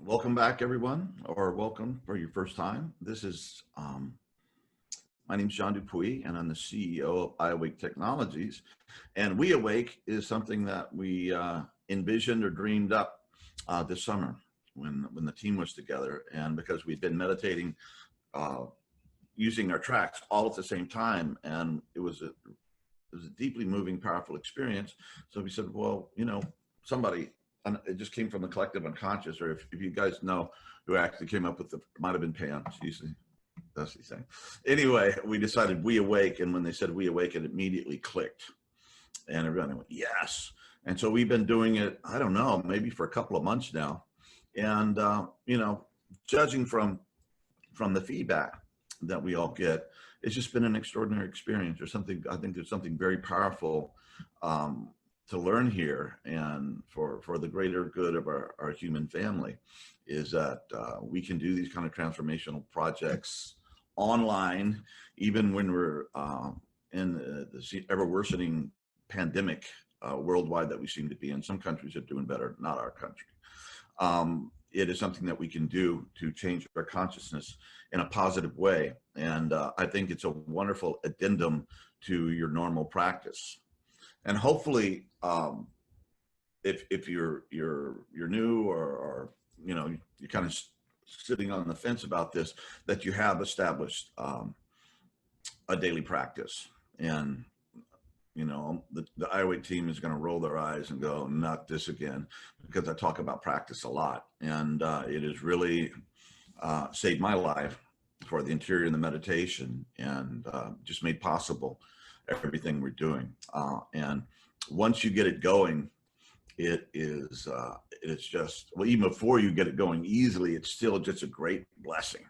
Welcome back, everyone, or welcome for your first time. This is my name's John Dupuy, and I'm the CEO of WeAwake Technologies. And WeAwake is something that we envisioned or dreamed up this summer when the team was together, and because we'd been meditating using our tracks all at the same time, and it was a deeply moving, powerful experience. So we said, well, somebody. And it just came from the collective unconscious, or if you guys know who actually came up with it might have been Pam. That's the thing. Anyway, we decided WeAwake, and when they said WeAwake, it immediately clicked, and everyone went, yes. And so we've been doing it, I don't know, maybe for a couple of months now. And, judging from the feedback that we all get, it's just been an extraordinary experience. Or something, I think there's something very powerful to learn here, and for the greater good of our human family, is that we can do these kind of transformational projects online, even when we're in the ever worsening pandemic worldwide that we seem to be in. Some countries are doing better, not our country. It is something that we can do to change our consciousness in a positive way. And I think it's a wonderful addendum to your normal practice. And hopefully, if you're new, or you're kind of sitting on the fence about this, that you have established a daily practice. And the WeAwake team is going to roll their eyes and go, not this again, because I talk about practice a lot, and it has really saved my life for the interior and the meditation, and just made possible everything we're doing. And once you get it going, it's just, well, even before you get it going easily, it's still just a great blessing.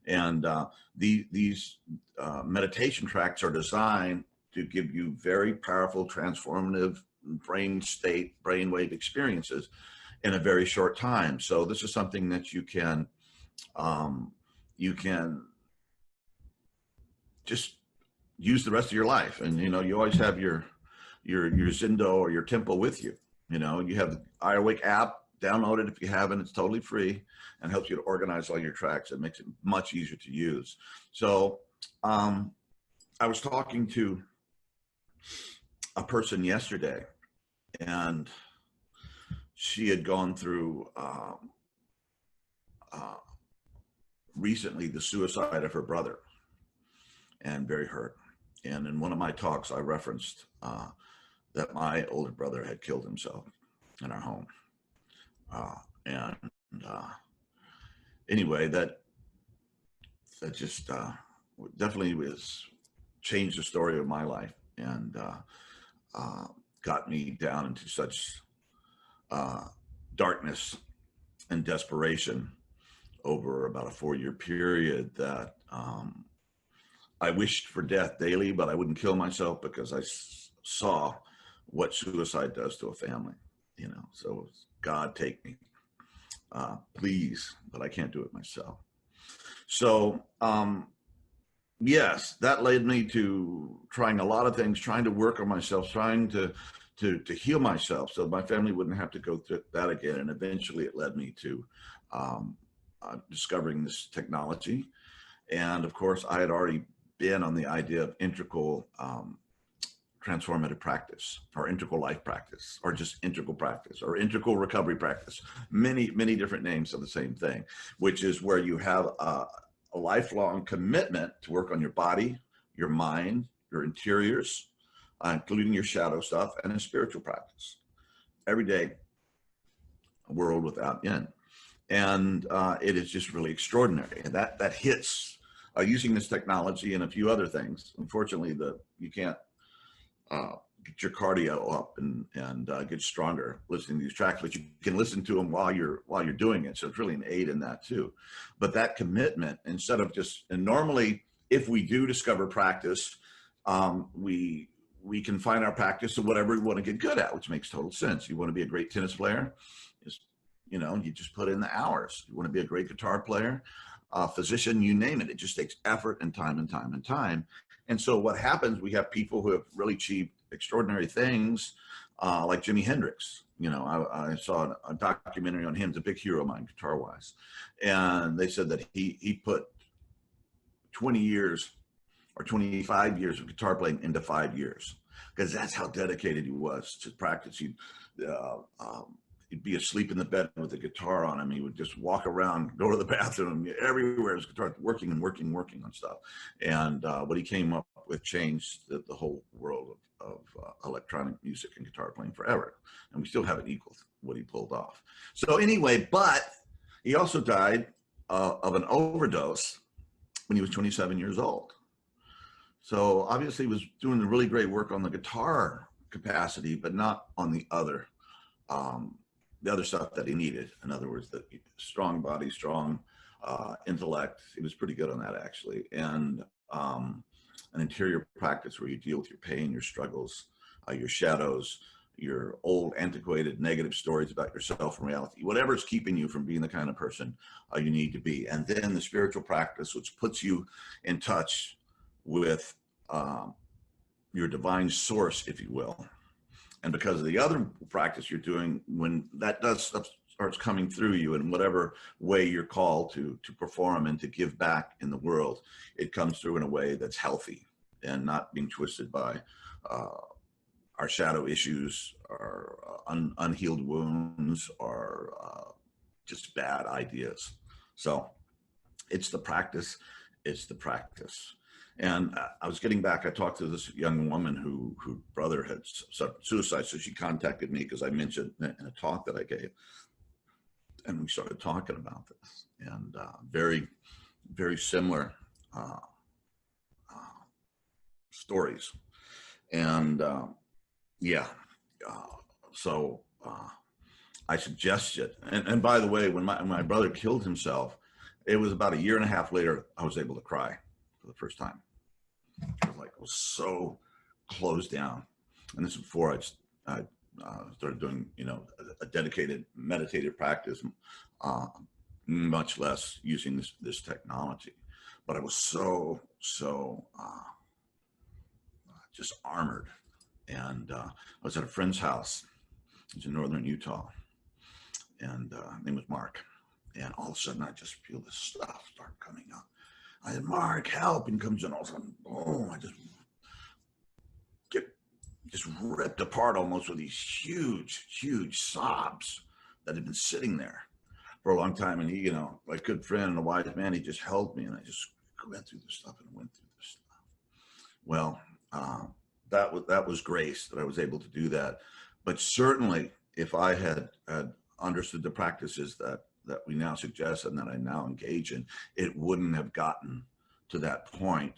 And these meditation tracks are designed to give you very powerful, transformative brainwave experiences in a very short time. So this is something that you can just use the rest of your life. And you always have your Zendo or your temple with you. You have the WeAwake app. Download it if you haven't. It's totally free and helps you to organize all your tracks. It makes it much easier to use. So I was talking to a person yesterday, and she had gone through recently the suicide of her brother, and very hurt. And in one of my talks, I referenced that my older brother had killed himself in our home. Anyway, that just definitely changed the story of my life, and got me down into such darkness and desperation over about a 4-year period that I wished for death daily, but I wouldn't kill myself because I saw what suicide does to a family. So God, take me, please, but I can't do it myself. So yes, that led me to trying a lot of things, trying to work on myself, trying to heal myself so my family wouldn't have to go through that again. And eventually it led me to discovering this technology. And of course, I had already been on the idea of integral transformative practice, or integral life practice, or just integral practice, or integral recovery practice. Many different names of the same thing, which is where you have a lifelong commitment to work on your body, your mind, your interiors, including your shadow stuff, and a spiritual practice. Every day, a world without end. And it is just really extraordinary. And that hits using this technology and a few other things. Unfortunately, you can't get your cardio up and get stronger listening to these tracks, but you can listen to them while you're doing it. So it's really an aid in that too. But that commitment, instead of just, and normally if we do discover practice, we confine our practice to whatever we want to get good at, which makes total sense. You want to be a great tennis player, you just put in the hours. You want to be a great guitar player, physician, you name it. It just takes effort and time and time and time. And so what happens, we have people who have really achieved extraordinary things like Jimi Hendrix. I saw a documentary on him. He's a big hero of mine, guitar-wise. And they said that he put 20 years or 25 years of guitar playing into 5 years, because that's how dedicated he was to practice. He'd be asleep in the bed with a guitar on him. He would just walk around, go to the bathroom, everywhere his guitar, working on stuff. And what he came up with changed the whole world of electronic music and guitar playing forever. And we still haven't equaled what he pulled off. So anyway, but he also died of an overdose when he was 27 years old. So obviously he was doing the really great work on the guitar capacity, but not on the other stuff that he needed. In other words, the strong body, strong intellect. He was pretty good on that, actually. And an interior practice where you deal with your pain, your struggles, your shadows, your old, antiquated, negative stories about yourself and reality, whatever's keeping you from being the kind of person you need to be. And then the spiritual practice, which puts you in touch with your divine source, if you will. And because of the other practice you're doing, when that stuff starts coming through you in whatever way you're called to perform and to give back in the world, it comes through in a way that's healthy and not being twisted by our shadow issues, our unhealed wounds, or just bad ideas. So it's the practice. It's the practice. And I was getting back, I talked to this young woman whose brother had suffered suicide. So she contacted me because I mentioned in a talk that I gave. And we started talking about this. And very, very similar stories. And so I suggested, and by the way, when my brother killed himself, it was about 1.5 years later, I was able to cry for the first time. I was so closed down. And this is before I started doing, a dedicated meditative practice, much less using this technology. But I was so just armored. And I was at a friend's house. He's in northern Utah. And his name was Mark. And all of a sudden, I just feel this stuff start coming up. I said, Mark, help. And comes in all of a sudden, boom, I just ripped apart almost with these huge sobs that had been sitting there for a long time. And he, my good friend and a wise man, he just held me, and I just went through this stuff. Well, that was grace that I was able to do that. But certainly, if I had understood the practices that we now suggest and that I now engage in, it wouldn't have gotten to that point.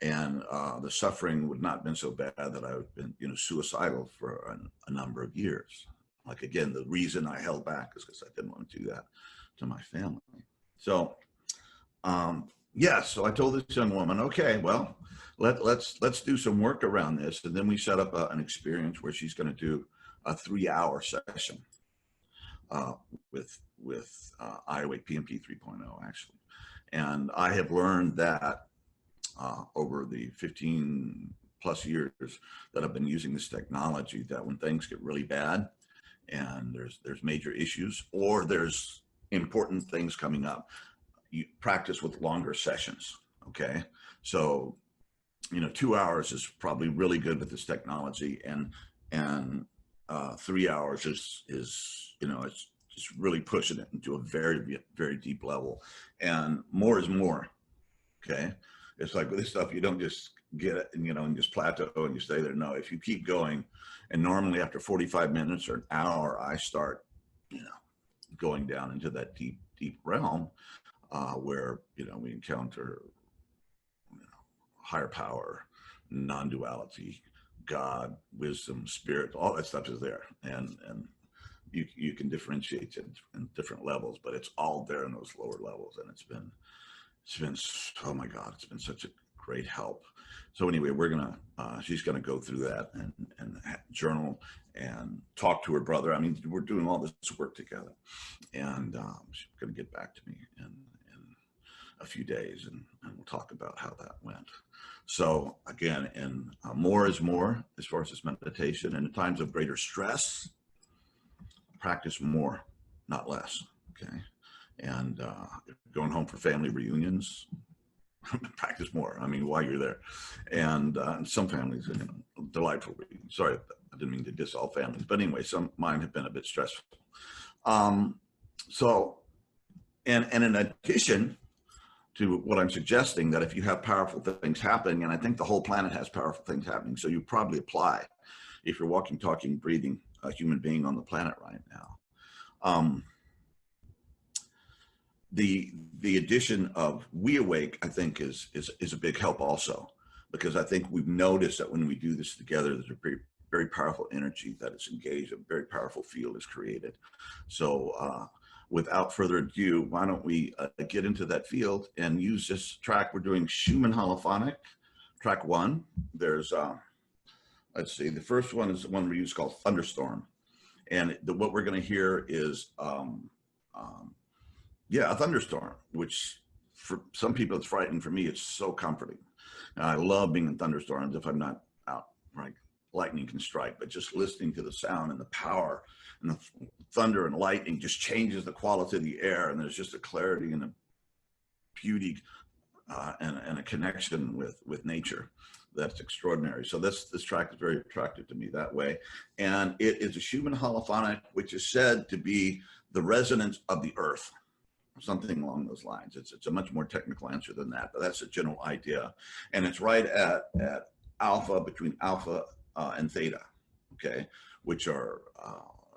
And the suffering would not have been so bad that I would have been, suicidal for a number of years. Like, again, the reason I held back is because I didn't want to do that to my family. So, so I told this young woman, okay, well, let's do some work around this. And then we set up an experience where she's going to do a 3-hour session with WeAwake PMP 3.0, actually. And I have learned that over the 15 plus years that I've been using this technology, that when things get really bad and there's major issues, or there's important things coming up, you practice with longer sessions. Okay. So, 2 hours is probably really good with this technology, and 3 hours is it's just really pushing it into a very, very deep level, and more is more. Okay. It's like with this stuff, you don't just get it and just plateau and you stay there. No, if you keep going, and normally after 45 minutes or an hour, I start, going down into that deep realm where, we encounter, higher power, non-duality, God, wisdom, spirit, all that stuff is there. And you can differentiate it in different levels, but it's all there in those lower levels. And it's been, oh my God, it's been such a great help. So anyway, she's gonna go through that and journal and talk to her brother. I mean, we're doing all this work together, and she's gonna get back to me. And a few days, and we'll talk about how that went. So again, in more is more as far as this meditation, and in times of greater stress, practice more, not less. Okay, and going home for family reunions, practice more. I mean, while you're there, and some families, you know, delightful. Sorry, I didn't mean to diss all families, but anyway, some mine have been a bit stressful. So, and in addition to what I'm suggesting, that if you have powerful things happening, and I think the whole planet has powerful things happening, so you probably apply if you're walking, talking, breathing a human being on the planet right now. The addition of WeAwake, I think, is a big help also, because I think we've noticed that when we do this together, there's a very powerful energy that is engaged, a very powerful field is created. So without further ado, why don't we get into that field and use this track. We're doing Schumann holophonic, track 1. There's, let's see, the first one is the one we use called Thunderstorm. And what we're going to hear is, yeah, a thunderstorm, which for some people it's frightening. For me, it's so comforting. And I love being in thunderstorms if I'm not out, right? Lightning can strike, but just listening to the sound and the power and the thunder and lightning just changes the quality of the air. And there's just a clarity and a beauty and a connection with nature that's extraordinary. So this track is very attractive to me that way. And it is a Schumann holophonic, which is said to be the resonance of the earth, something along those lines. It's a much more technical answer than that, but that's a general idea. And it's right at alpha, between alpha and theta, okay, which are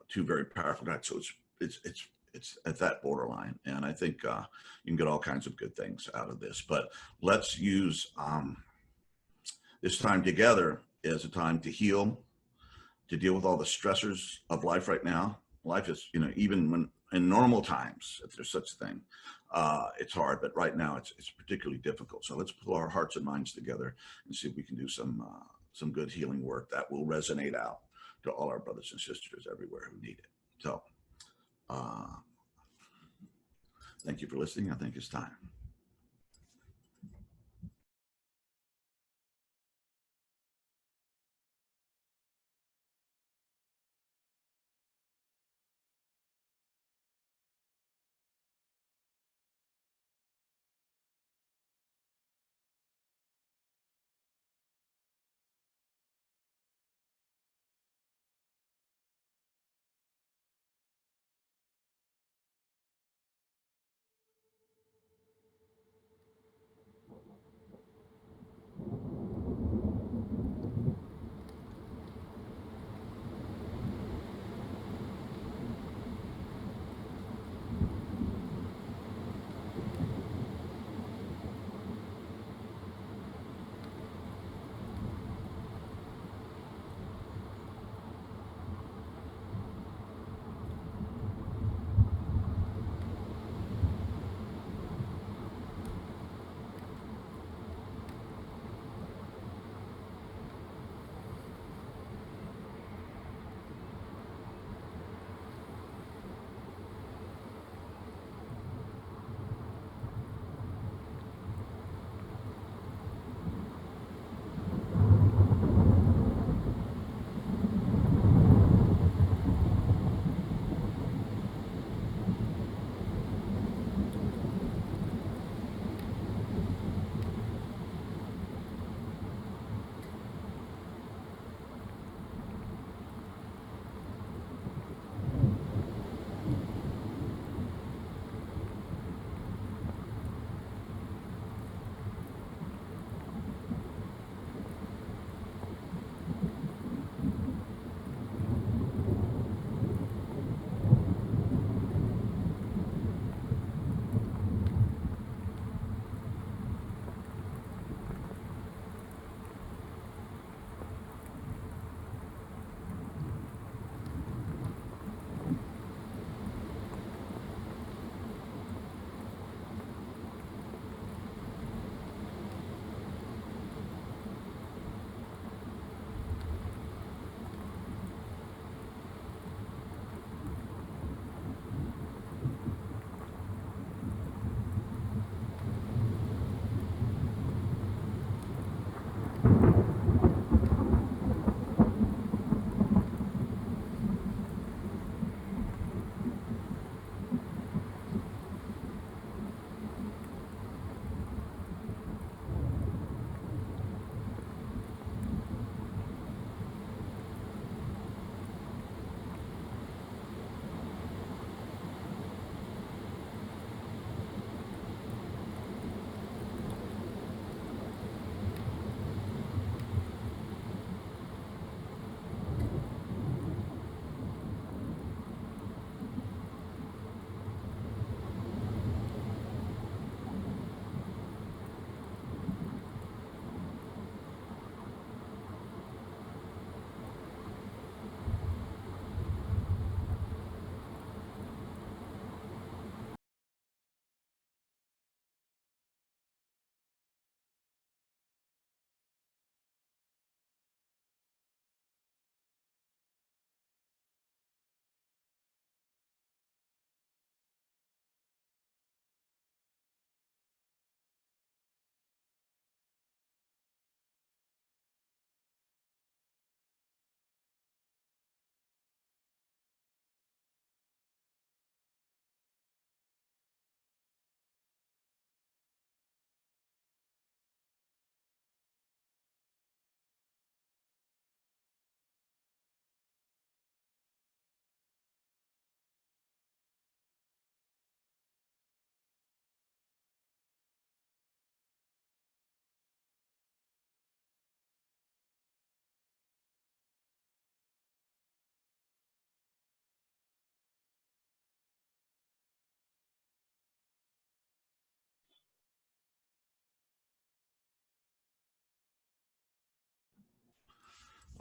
two very powerful notes. So it's at that borderline, and I think you can get all kinds of good things out of this. But let's use this time together as a time to heal, to deal with all the stressors of life right now. Life is, you know, even when in normal times, if there's such a thing, it's hard, but right now it's particularly difficult. So let's put our hearts and minds together and see if we can do some good healing work that will resonate out to all our brothers and sisters everywhere who need it. So thank you for listening. I think it's time.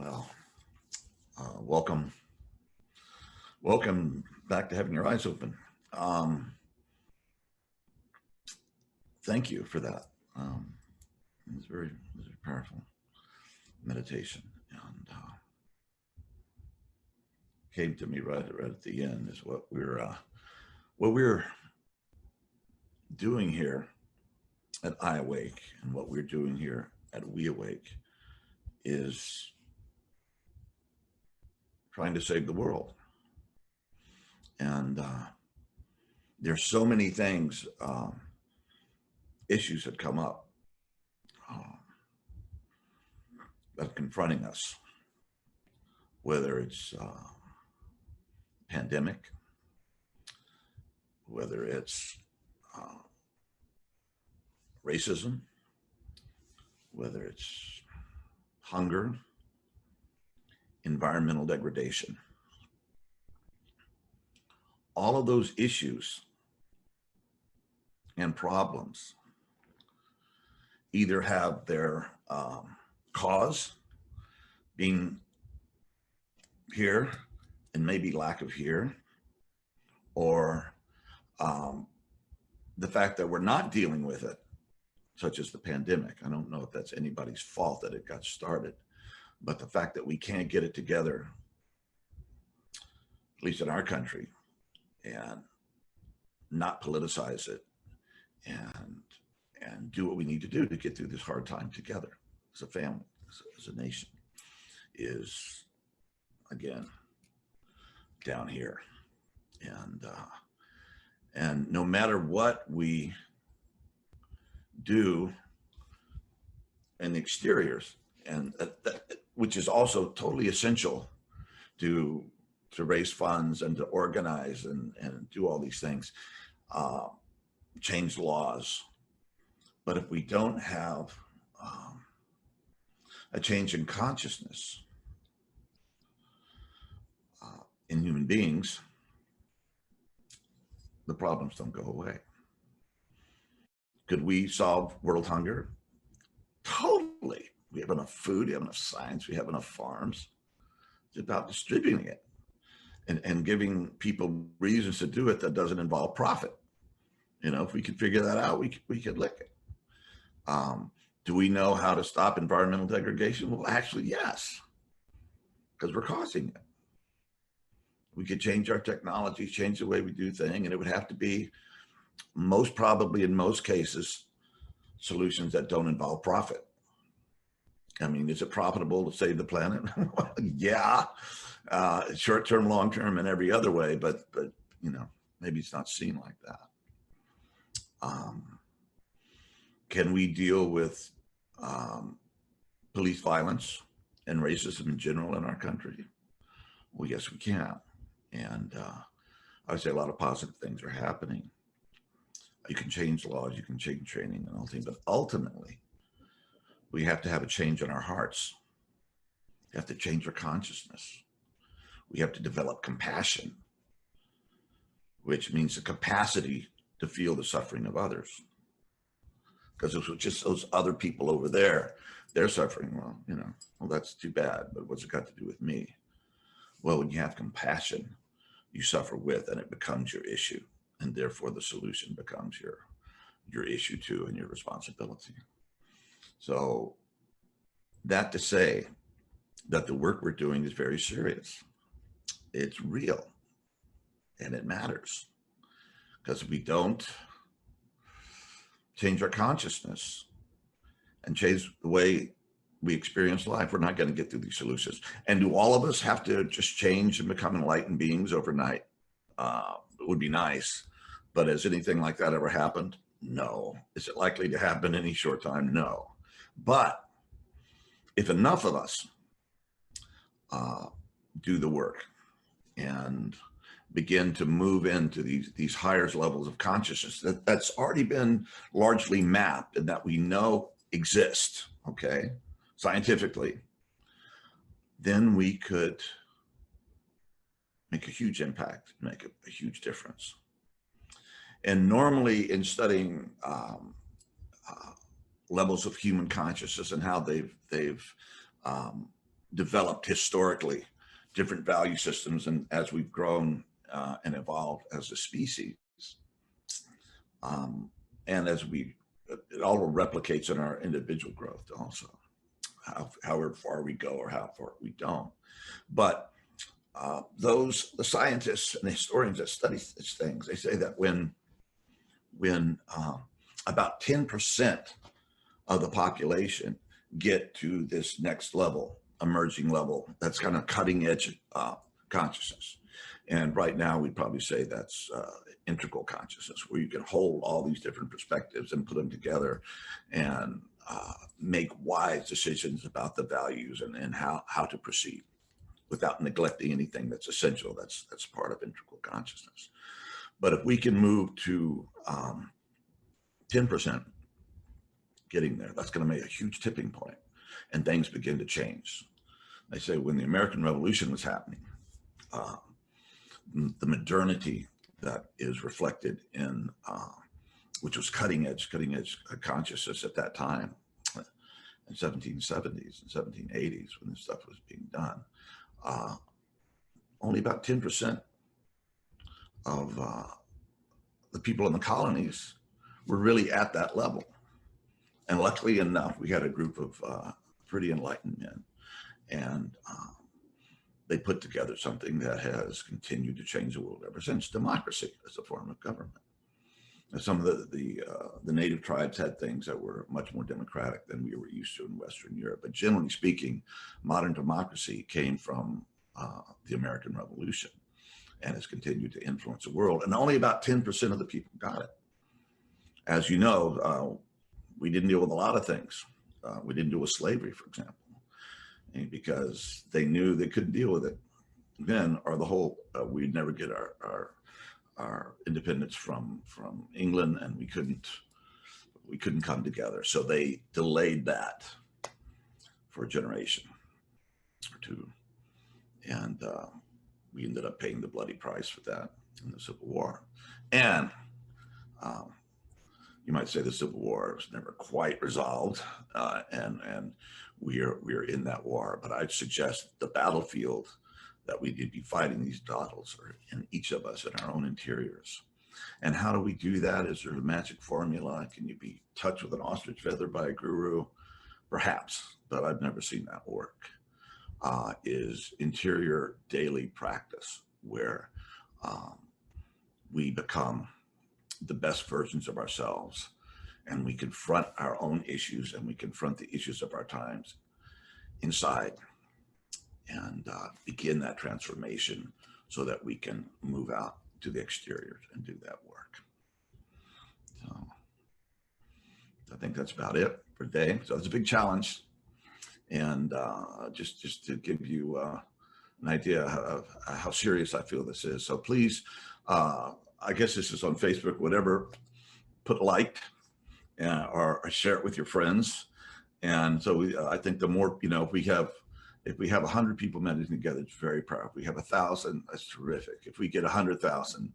Well, welcome, welcome back to having your eyes open. Um, Thank you for that. Um, it was very powerful meditation, and came to me right at the end is what we're doing here at WeAwake, and what we're doing here at WeAwake is trying to save the world. And there's so many things, issues that come up um, that are confronting us, whether it's pandemic, whether it's uh, racism, whether it's hunger, environmental degradation. All of those issues and problems either have their cause being here and maybe lack of here, or the fact that we're not dealing with it, such as the pandemic. I don't know if that's anybody's fault that it got started, but the fact that we can't get it together, at least in our country, and not politicize it and do what we need to do to get through this hard time together as a family, as a nation, is again down here. And no matter what we do in the exteriors, and which is also totally essential to raise funds and to organize and do all these things, change laws. But if we don't have a change in consciousness in human beings, the problems don't go away. Could we solve world hunger? Totally. We have enough food, we have enough science, we have enough farms. It's about distributing it and giving people reasons to do it that doesn't involve profit. You know, if we could figure that out, we could lick it. Do we know how to stop environmental degradation? Well, actually, yes, because we're causing it. We could change our technology, change the way we do things, and it would have to be most probably in most cases, solutions that don't involve profit. I mean, is it profitable to save the planet? Yeah, short-term, long-term, and every other way, but you know, maybe it's not seen like that. Can we deal with police violence and racism in general in our country? Well, yes, we can. And I would say a lot of positive things are happening. You can change laws, you can change training and all things, but ultimately, we have to have a change in our hearts. We have to change our consciousness. We have to develop compassion, which means the capacity to feel the suffering of others. Because it was just those other people over there, they're suffering. Well, you know, well, that's too bad, but what's it got to do with me? Well, when you have compassion, you suffer with, and it becomes your issue. And therefore the solution becomes your issue too, and your responsibility. So that to say that the work we're doing is very serious. It's real and it matters, because if we don't change our consciousness and change the way we experience life, we're not going to get through these solutions. And do all of us have to just change and become enlightened beings overnight? It would be nice, but has anything like that ever happened? No. Is it likely to happen any short time? No. But if enough of us do the work and begin to move into these higher levels of consciousness that's already been largely mapped and that we know exist, okay, scientifically, then we could make a huge impact, make a huge difference. And normally in studying levels of human consciousness and how they've developed historically different value systems, and as we've grown and evolved as a species, and as it all replicates in our individual growth also, however far we go or how far we don't. But the scientists and the historians that study these things, they say that when about 10% of the population get to this next level, emerging level, that's kind of cutting edge consciousness. And right now we'd probably say that's integral consciousness, where you can hold all these different perspectives and put them together and make wise decisions about the values and how to proceed without neglecting anything that's essential. That's part of integral consciousness. But if we can move to 10% getting there, that's going to make a huge tipping point, and things begin to change. They say when the American Revolution was happening, the modernity that is reflected in, which was cutting edge consciousness at that time, in 1770s and 1780s, when this stuff was being done, only about 10% of the people in the colonies were really at that level. And luckily enough, we had a group of pretty enlightened men, and they put together something that has continued to change the world ever since: democracy as a form of government. And some of the native tribes had things that were much more democratic than we were used to in Western Europe. But generally speaking, modern democracy came from the American Revolution and has continued to influence the world. And only about 10% of the people got it. As you know, we didn't deal with a lot of things. We didn't deal with slavery, for example, because they knew they couldn't deal with it then, or the whole, we'd never get our independence from England, and we couldn't come together. So they delayed that for a generation or two. And we ended up paying the bloody price for that in the Civil War. And you might say the Civil War was never quite resolved, and we're in that war. But I'd suggest the battlefield that we need to be fighting these battles are in each of us, in our own interiors. And how do we do that? Is there a magic formula? Can you be touched with an ostrich feather by a guru? Perhaps, but I've never seen that work. Is interior daily practice, where we become the best versions of ourselves, and we confront our own issues, and we confront the issues of our times inside, and begin that transformation so that we can move out to the exterior and do that work. So I think that's about it for today. So it's a big challenge. And just to give you an idea of how serious I feel this is. So please, I guess this is on Facebook, whatever, put like or share it with your friends. And so I think the more, if we have 100 people meditating together, it's very proud. If we have 1,000, that's terrific. If we get 100,000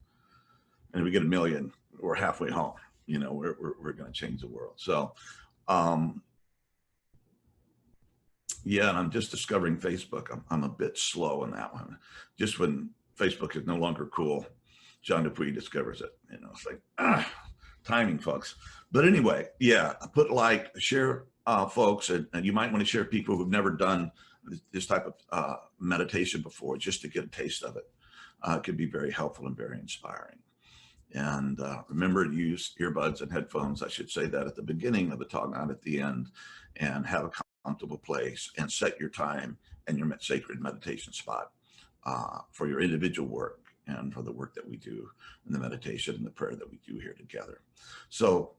and we get 1 million, we're halfway home. We're going to change the world. So, yeah, and I'm just discovering Facebook. I'm a bit slow on that one. Just when Facebook is no longer cool, John Dupuy discovers it. It's like, timing, folks. But anyway, yeah, put like, share, folks, and you might want to share people who've never done this type of meditation before, just to get a taste of it. It can be very helpful and very inspiring. And remember to use earbuds and headphones. I should say that at the beginning of the talk, not at the end, and have a comfortable place, and set your time and your sacred meditation spot for your individual work and for the work that we do in the meditation and the prayer that we do here together. So,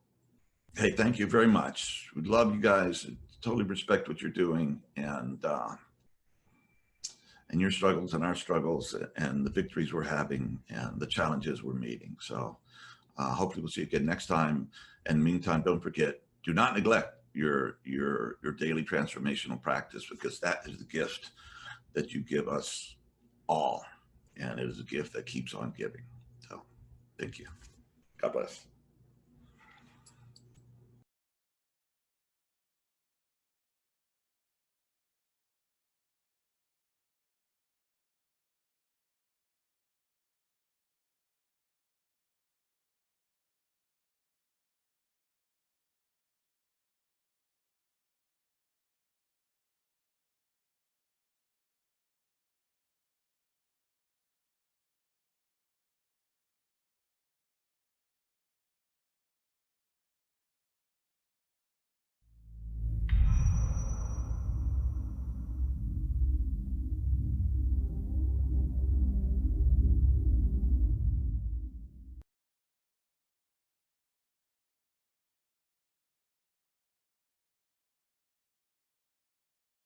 hey, thank you very much. We love you guys. Totally respect what you're doing, and your struggles and our struggles, and the victories we're having and the challenges we're meeting. So hopefully we'll see you again next time. And in the meantime, don't forget, do not neglect your daily transformational practice, because that is the gift that you give us all, and it is a gift that keeps on giving. So thank you. God bless.